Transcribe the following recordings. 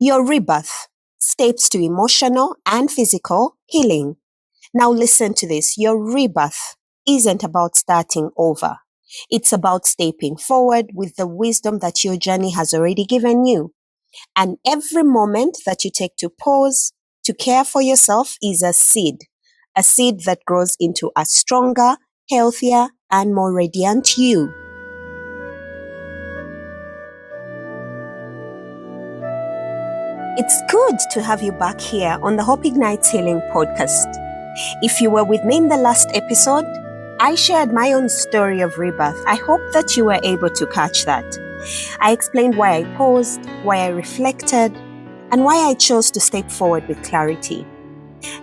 Your rebirth, steps to emotional and physical healing. Now listen to this. Your rebirth isn't about starting over. It's about stepping forward with the wisdom that your journey has already given you. And every moment that you take to pause, to care for yourself is a seed that grows into a stronger, healthier, and more radiant you. It's good to have you back here on the Hope Ignites Healing podcast. If you were with me in the last episode, I shared my own story of rebirth. I hope that you were able to catch that. I explained why I paused, why I reflected, and why I chose to step forward with clarity.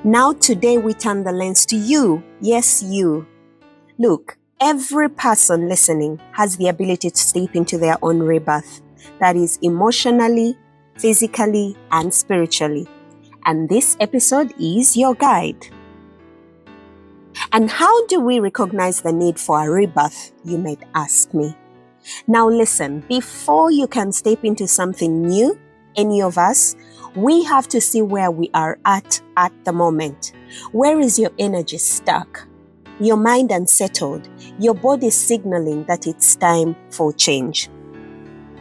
Now today we turn the lens to you. Yes, you. Look, every person listening has the ability to step into their own rebirth. That is emotionally, physically, and spiritually. And this episode is your guide. And how do we recognize the need for a rebirth, you might ask me? Now listen, before you can step into something new, any of us, we have to see where we are at the moment. Where is your energy stuck? Your mind unsettled? Your body signaling that it's time for change?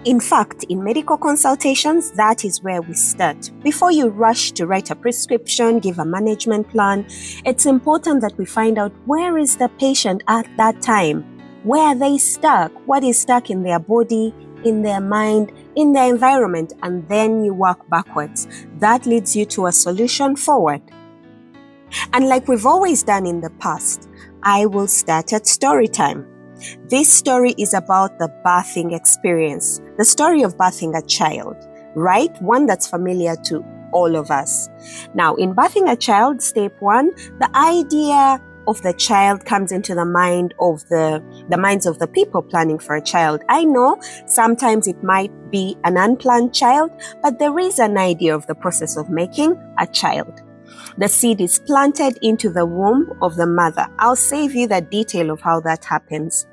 In fact, in medical consultations, that is where we start. Before you rush to write a prescription, give a management plan, it's important that we find out where is the patient at that time. Where are they stuck? What is stuck in their body, in their mind, in their environment? And then you work backwards. That leads you to a solution forward. And like we've always done in the past, I will start at story time. This story is about the birthing experience, the story of birthing a child, right? One that's familiar to all of us. Now, in birthing a child, step one, the idea of the child comes into the minds of the people planning for a child. I know sometimes it might be an unplanned child, but there is an idea of the process of making a child. The seed is planted into the womb of the mother. I'll save you the detail of how that happens.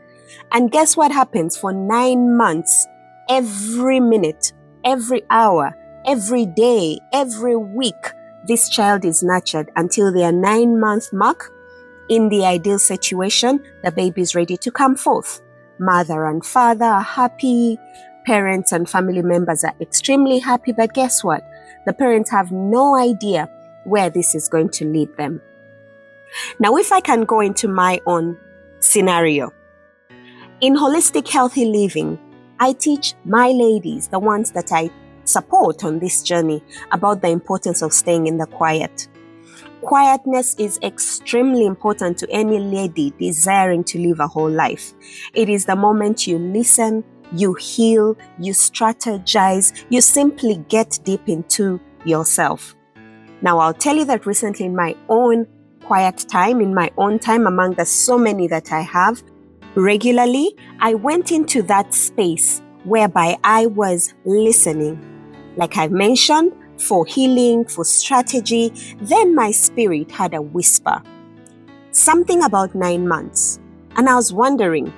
And guess what happens for 9 months? Every minute, every hour, every day, every week, this child is nurtured until their 9-month mark. In the ideal situation, the baby is ready to come forth. Mother and father are happy. Parents and family members are extremely happy. But guess what? The parents have no idea where this is going to lead them. Now, if I can go into my own scenario. In holistic healthy living, I teach my ladies, the ones that I support on this journey, about the importance of staying in the quiet. Quietness is extremely important to any lady desiring to live a whole life. It is the moment you listen, you heal, you strategize, you simply get deep into yourself. Now, I'll tell you that recently in my own quiet time, in my own time among the so many that I have, regularly, I went into that space whereby I was listening. Like I've mentioned, for healing, for strategy, then my spirit had a whisper. Something about 9 months. And I was wondering,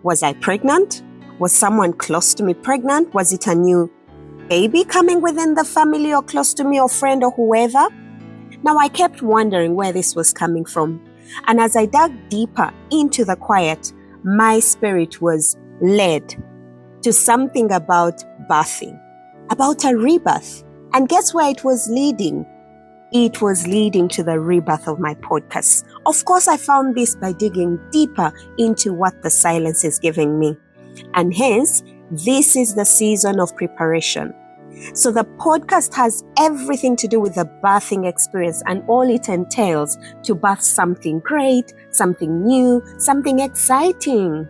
was I pregnant? Was someone close to me pregnant? Was it a new baby coming within the family or close to me or friend or whoever? Now I kept wondering where this was coming from. And as I dug deeper into the quiet, my spirit was led to something about birthing, about a rebirth. And guess where it was leading? It was leading to the rebirth of my podcast. Of course, I found this by digging deeper into what the silence is giving me. And hence, this is the season of preparation. So the podcast has everything to do with the birthing experience and all it entails to birth something great, something new, something exciting.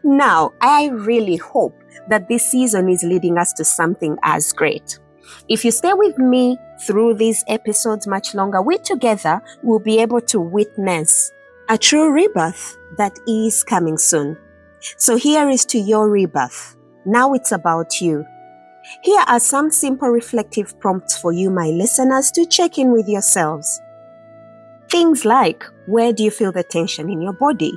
Now, I really hope that this season is leading us to something as great. If you stay with me through these episodes much longer, we together will be able to witness a true rebirth that is coming soon. So here is to your rebirth. Now it's about you. Here are some simple reflective prompts for you, my listeners, to check in with yourselves. Things like, where do you feel the tension in your body?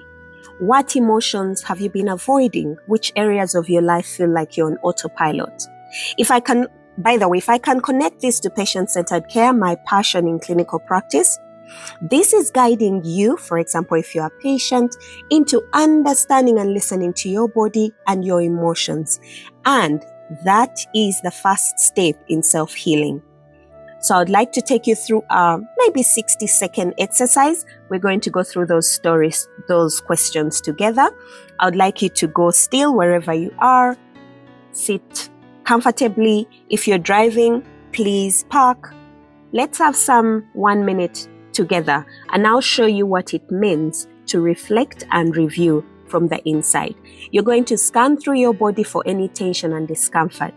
What emotions have you been avoiding? Which areas of your life feel like you're on autopilot? If I can By the way, if I can connect this to patient-centered care, my passion in clinical practice, this is guiding you, for example, if you're a patient, into understanding and listening to your body and your emotions. And that is the first step in self-healing. So I'd like to take you through a maybe 60-second exercise. We're going to go through those stories, those questions together. I would like you to go still wherever you are. Sit comfortably. If you're driving, please park. Let's have some 1 minute together, and I'll show you what it means to reflect and review from the inside. You're going to scan through your body for any tension and discomfort.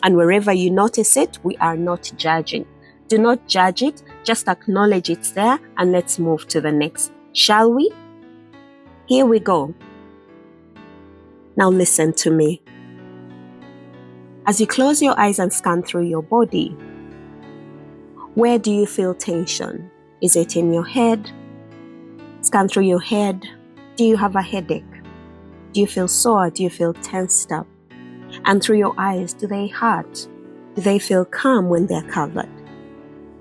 And wherever you notice it, we are not judging. Do not judge it, just acknowledge it's there, and let's move to the next. Shall we? Here we go. Now listen to me. As you close your eyes and scan through your body, where do you feel tension? Is it in your head? Scan through your head. Do you have a headache? Do you feel sore? Do you feel tensed up? And through your eyes, do they hurt? Do they feel calm when they're covered?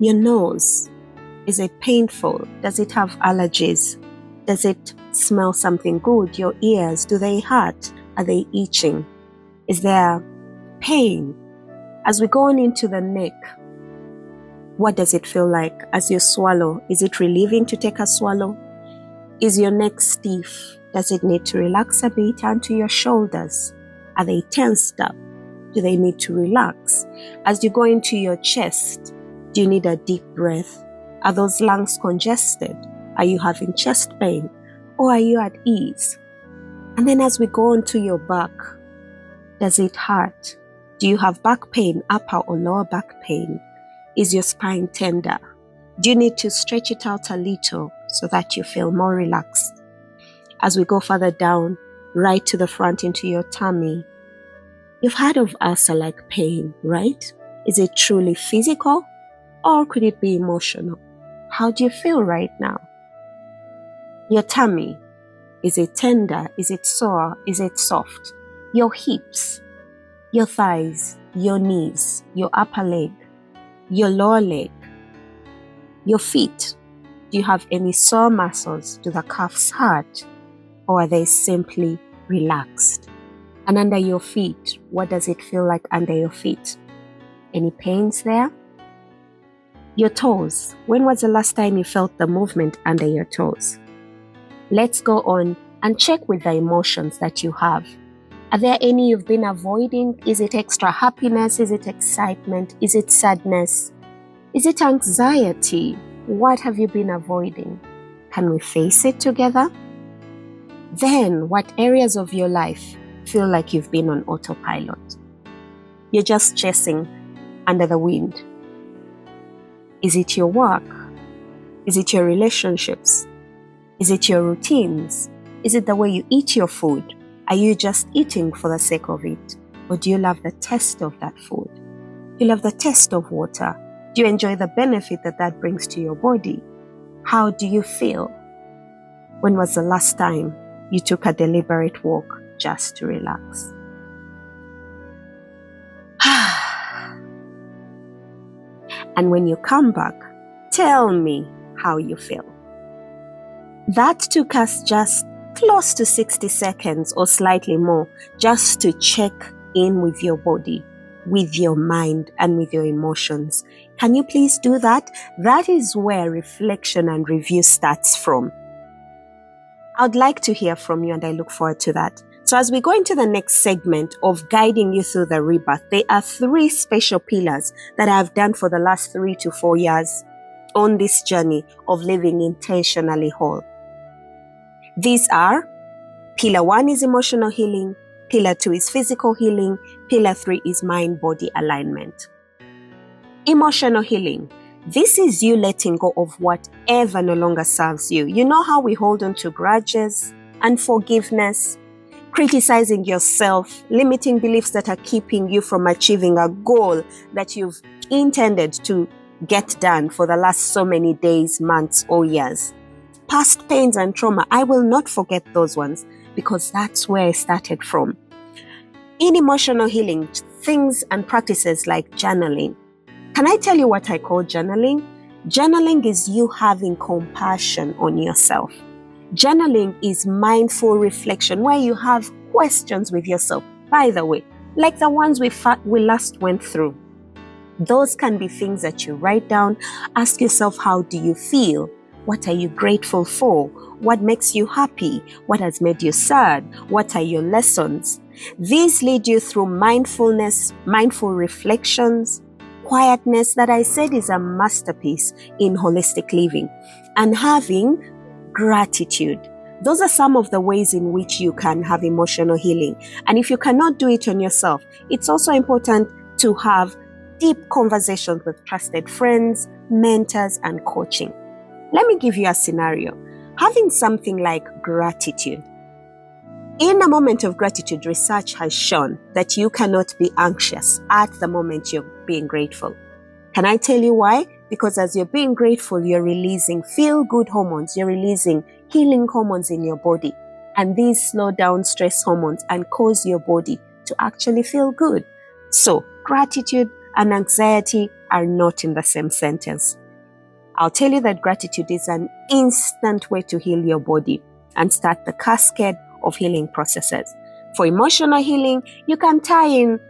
Your nose, is it painful? Does it have allergies? Does it smell something good? Your ears, do they hurt? Are they itching? Is there pain? As we go on into the neck, what does it feel like as you swallow? Is it relieving to take a swallow? Is your neck stiff? Does it need to relax a bit? And to your shoulders, are they tensed up? Do they need to relax? As you go into your chest, do you need a deep breath? Are those lungs congested? Are you having chest pain? Or are you at ease? And then as we go on to your back, does it hurt? Do you have back pain, upper or lower back pain? Is your spine tender? Do you need to stretch it out a little so that you feel more relaxed? As we go further down, right to the front into your tummy, you've heard of ulcer-like pain, right? Is it truly physical or could it be emotional? How do you feel right now? Your tummy, is it tender? Is it sore? Is it soft? Your hips, your thighs, your knees, your upper leg, your lower leg, your feet. Do you have any sore muscles? Do the calves hurt? Or are they simply relaxed? And under your feet, what does it feel like under your feet? Any pains there? Your toes. When was the last time you felt the movement under your toes? Let's go on and check with the emotions that you have. Are there any you've been avoiding? Is it extra happiness? Is it excitement? Is it sadness? Is it anxiety? What have you been avoiding? Can we face it together? Then, what areas of your life feel like you've been on autopilot? You're just chasing under the wind. Is it your work? Is it your relationships? Is it your routines? Is it the way you eat your food? Are you just eating for the sake of it? Or do you love the taste of that food? Do you love the taste of water? Do you enjoy the benefit that that brings to your body? How do you feel? When was the last time you took a deliberate walk just to relax? And when you come back, tell me how you feel. That took us just close to 60 seconds or slightly more just to check in with your body, with your mind, and with your emotions. Can you please do that? That is where reflection and review starts from. I'd like to hear from you and I look forward to that. So as we go into the next segment of guiding you through the rebirth, there are 3 special pillars that I've done for the last 3 to 4 years on this journey of living intentionally whole. These are: Pillar 1 is emotional healing, Pillar 2 is physical healing, Pillar 3 is mind-body alignment. Emotional healing. This is you letting go of whatever no longer serves you. You know how we hold on to grudges, unforgiveness, criticizing yourself, limiting beliefs that are keeping you from achieving a goal that you've intended to get done for the last so many days, months, or years. Past pains and trauma, I will not forget those ones because that's where I started from. In emotional healing, things and practices like journaling. Can I tell you what I call journaling? Journaling is you having compassion on yourself. Journaling is mindful reflection where you have questions with yourself. By the way, like the ones we last went through. Those can be things that you write down. Ask yourself, how do you feel? What are you grateful for? What makes you happy? What has made you sad? What are your lessons? These lead you through mindfulness, mindful reflections, quietness that I said is a masterpiece in holistic living, and having gratitude. Those are some of the ways in which you can have emotional healing. And if you cannot do it on yourself, it's also important to have deep conversations with trusted friends, mentors, and coaching. Let me give you a scenario. Having something like gratitude. In a moment of gratitude, research has shown that you cannot be anxious at the moment you're being grateful. Can I tell you why? Because as you're being grateful, you're releasing feel-good hormones, you're releasing healing hormones in your body. And these slow down stress hormones and cause your body to actually feel good. So, gratitude and anxiety are not in the same sentence. I'll tell you that gratitude is an instant way to heal your body and start the cascade of healing processes. For emotional healing, you can tie in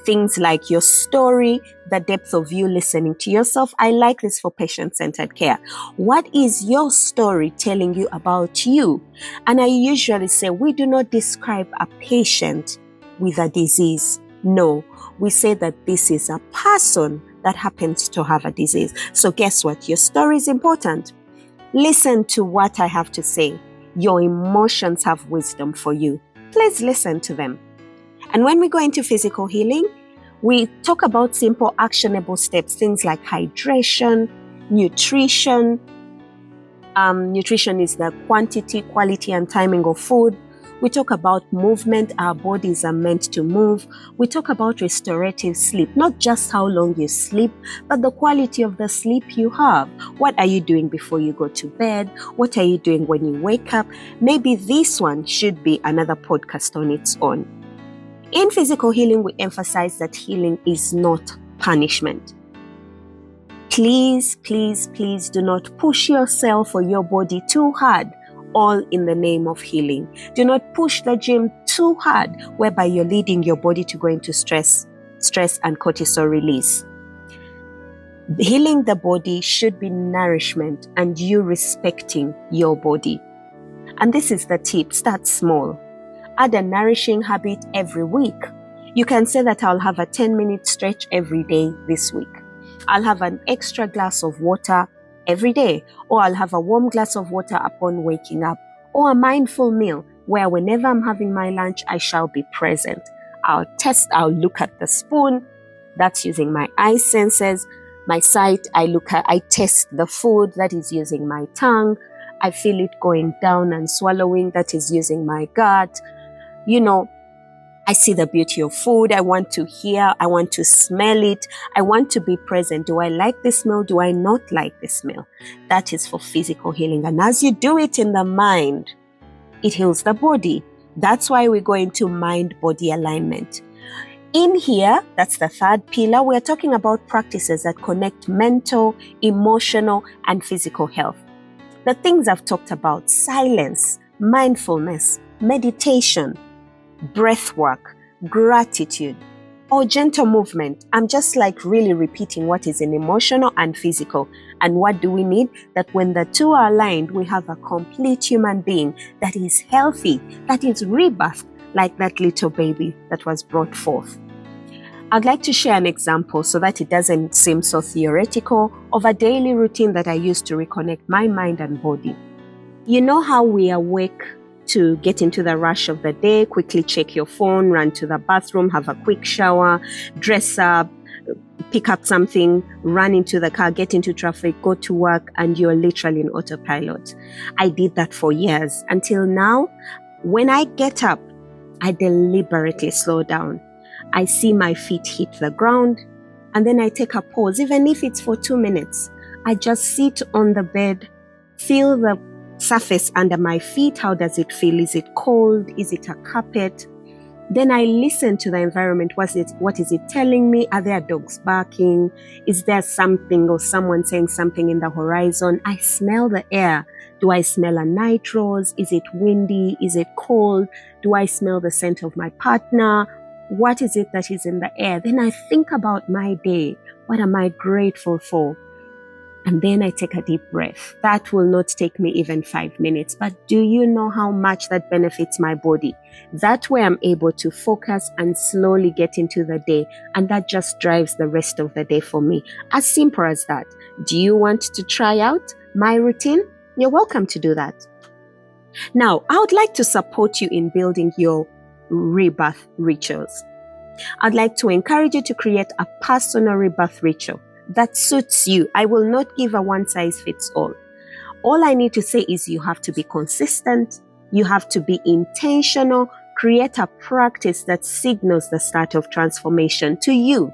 things like your story, the depth of you listening to yourself. I like this for patient-centered care. What is your story telling you about you? And I usually say we do not describe a patient with a disease. No, we say that this is a person that happens to have a disease. So guess what? Your story is important. Listen to what I have to say. Your emotions have wisdom for you. Please listen to them. And when we go into physical healing, we talk about simple actionable steps, things like hydration, nutrition. Nutrition is the quantity, quality, and timing of food. We talk about movement. Our bodies are meant to move. We talk about restorative sleep, not just how long you sleep, but the quality of the sleep you have. What are you doing before you go to bed? What are you doing when you wake up? Maybe this one should be another podcast on its own. In physical healing, we emphasize that healing is not punishment. Please, please, please do not push yourself or your body too hard, all in the name of healing. Do not push the gym too hard, whereby you're leading your body to go into stress and cortisol release. Healing the body should be nourishment and you respecting your body. And this is the tip. Start small. Add a nourishing habit every week. You can say that I'll have a 10-minute stretch every day this week. I'll have an extra glass of water every day, or I'll have a warm glass of water upon waking up, or a mindful meal where whenever I'm having my lunch, I shall be present. I'll look at the spoon, that's using my eye senses. My sight, I taste the food, that is using my tongue. I feel it going down and swallowing, that is using my gut. I see the beauty of food. I want to hear. I want to smell it. I want to be present. Do I like this meal? Do I not like this meal? That is for physical healing. And as you do it in the mind, it heals the body. That's why we go into mind-body alignment. In here, that's the third pillar. We're talking about practices that connect mental, emotional, and physical health. The things I've talked about: silence, mindfulness, meditation, breath work, gratitude, or gentle movement. I'm just really repeating what is in emotional and physical. And what do we need? That when the two are aligned, we have a complete human being that is healthy, that is rebirthed, like that little baby that was brought forth. I'd like to share an example so that it doesn't seem so theoretical of a daily routine that I use to reconnect my mind and body. You know how we awake to get into the rush of the day, quickly check your phone, run to the bathroom, have a quick shower, dress up, pick up something, run into the car, get into traffic, go to work, and you're literally in autopilot. I did that for years until now. When I get up, I deliberately slow down. I see my feet hit the ground, and then I take a pause, even if it's for 2 minutes. I just sit on the bed, feel the surface under my feet. How does it feel? Is it cold? Is it a carpet? Then I listen to the environment. What is it telling me? Are there dogs barking? Is there something or someone saying something in the horizon? I smell the air. Do I smell a night rose? Is it windy? Is it cold? Do I smell the scent of my partner? What is it that is in the air? Then I think about my day. What am I grateful for? And then I take a deep breath. That will not take me even 5 minutes. But do you know how much that benefits my body? That way I'm able to focus and slowly get into the day. And that just drives the rest of the day for me. As simple as that. Do you want to try out my routine? You're welcome to do that. Now, I would like to support you in building your rebirth rituals. I'd like to encourage you to create a personal rebirth ritual that suits you. I will not give a one-size-fits-all. All I need to say is you have to be consistent, you have to be intentional, create a practice that signals the start of transformation to you.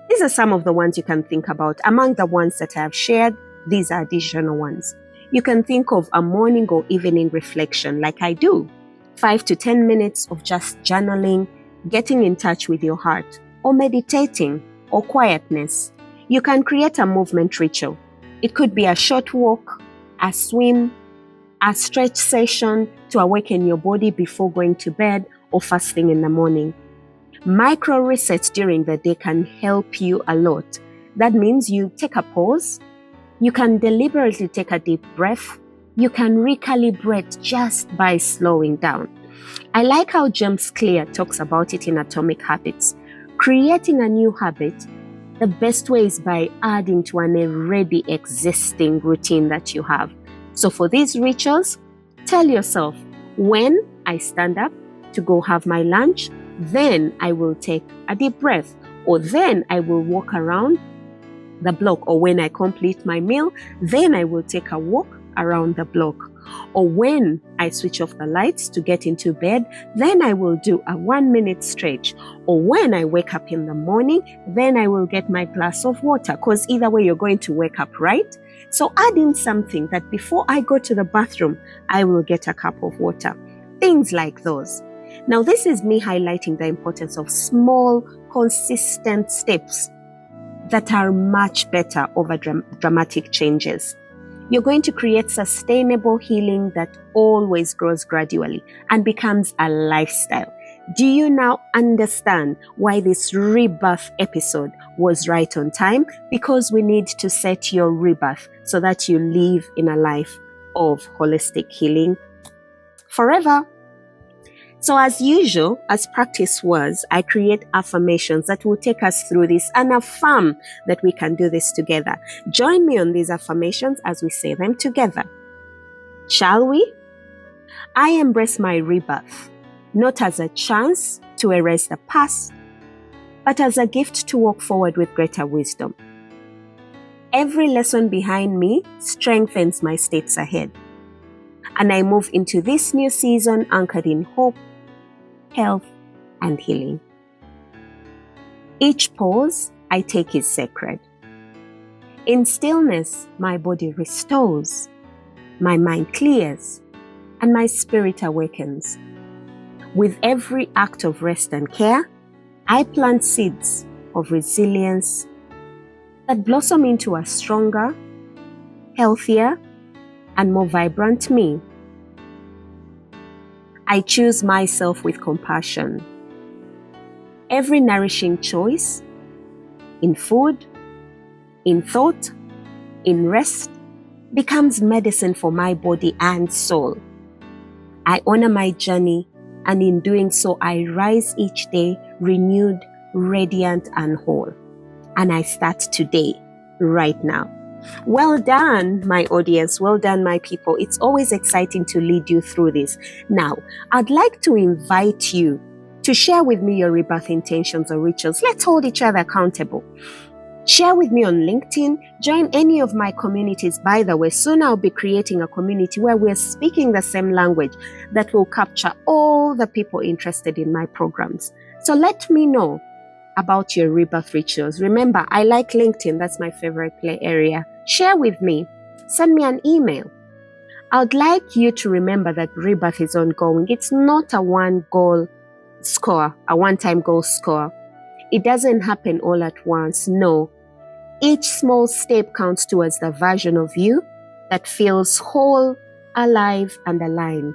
These are some of the ones you can think about. Among the ones that I have shared, these are additional ones. You can think of a morning or evening reflection like I do. 5 to 10 minutes of just journaling, getting in touch with your heart, or meditating, or quietness. You can create a movement ritual. It could be a short walk, a swim, a stretch session to awaken your body before going to bed, or first thing in the morning. Micro resets during the day can help you a lot. That means you take a pause, you can deliberately take a deep breath, you can recalibrate just by slowing down. I like how James Clear talks about it in Atomic Habits. Creating a new habit, the best way is by adding to an already existing routine that you have. So for these rituals, tell yourself, when I stand up to go have my lunch, then I will take a deep breath, or then I will walk around the block, or when I complete my meal, then I will take a walk around the block. Or when I switch off the lights to get into bed, then I will do a 1-minute stretch. Or when I wake up in the morning, then I will get my glass of water, because either way you're going to wake up, right? So add in something that before I go to the bathroom, I will get a cup of water. Things like those. Now, this is me highlighting the importance of small, consistent steps that are much better over dramatic changes. You're going to create sustainable healing that always grows gradually and becomes a lifestyle. Do you now understand why this rebirth episode was right on time? Because we need to set your rebirth so that you live in a life of holistic healing forever. So as usual, as practice was, I create affirmations that will take us through this and affirm that we can do this together. Join me on these affirmations as we say them together. Shall we? I embrace my rebirth, not as a chance to erase the past, but as a gift to walk forward with greater wisdom. Every lesson behind me strengthens my steps ahead, and I move into this new season anchored in hope, health, and healing. Each pause I take is sacred. In stillness, my body restores, my mind clears, and my spirit awakens. With every act of rest and care, I plant seeds of resilience that blossom into a stronger, healthier, and more vibrant me. I choose myself with compassion. Every nourishing choice in food, in thought, in rest becomes medicine for my body and soul. I honor my journey, and in doing so, I rise each day renewed, radiant, and whole. And I start today, right now. Well done, my audience. Well done, my people. It's always exciting to lead you through this. Now, I'd like to invite you to share with me your rebirth intentions or rituals. Let's hold each other accountable. Share with me on LinkedIn. Join any of my communities. By the way, soon I'll be creating a community where we're speaking the same language that will capture all the people interested in my programs. So let me know about your rebirth rituals. Remember, I like LinkedIn. That's my favorite play area. Share with me. Send me an email. I'd like you to remember that rebirth is ongoing. It's not a one goal score, a one-time goal score. It doesn't happen all at once. No. Each small step counts towards the version of you that feels whole, alive, and aligned.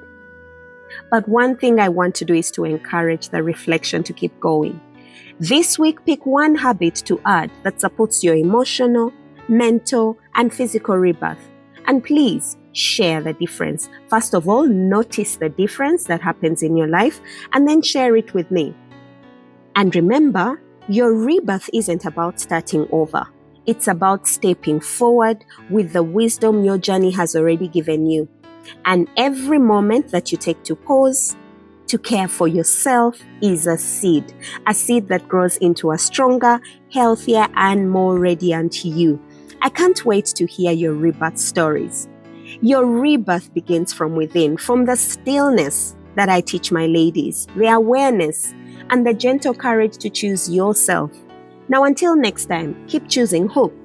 But one thing I want to do is to encourage the reflection to keep going. This week, pick one habit to add that supports your emotional, mental, and physical rebirth. And please share the difference. First of all, notice the difference that happens in your life and then share it with me. And remember, your rebirth isn't about starting over. It's about stepping forward with the wisdom your journey has already given you. And every moment that you take to pause, to care for yourself, is a seed that grows into a stronger, healthier, and more radiant you. I can't wait to hear your rebirth stories. Your rebirth begins from within, from the stillness that I teach my ladies, the awareness, and the gentle courage to choose yourself. Now, until next time, keep choosing hope,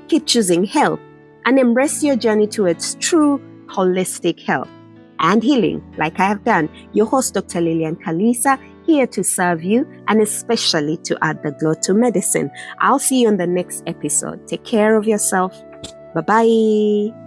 keep choosing health, and embrace your journey towards true holistic health and healing, like I have done. Your host, Dr. Lillian Kaliisa, here to serve you and especially to add the glow to medicine. I'll see you on the next episode. Take care of yourself. Bye-bye.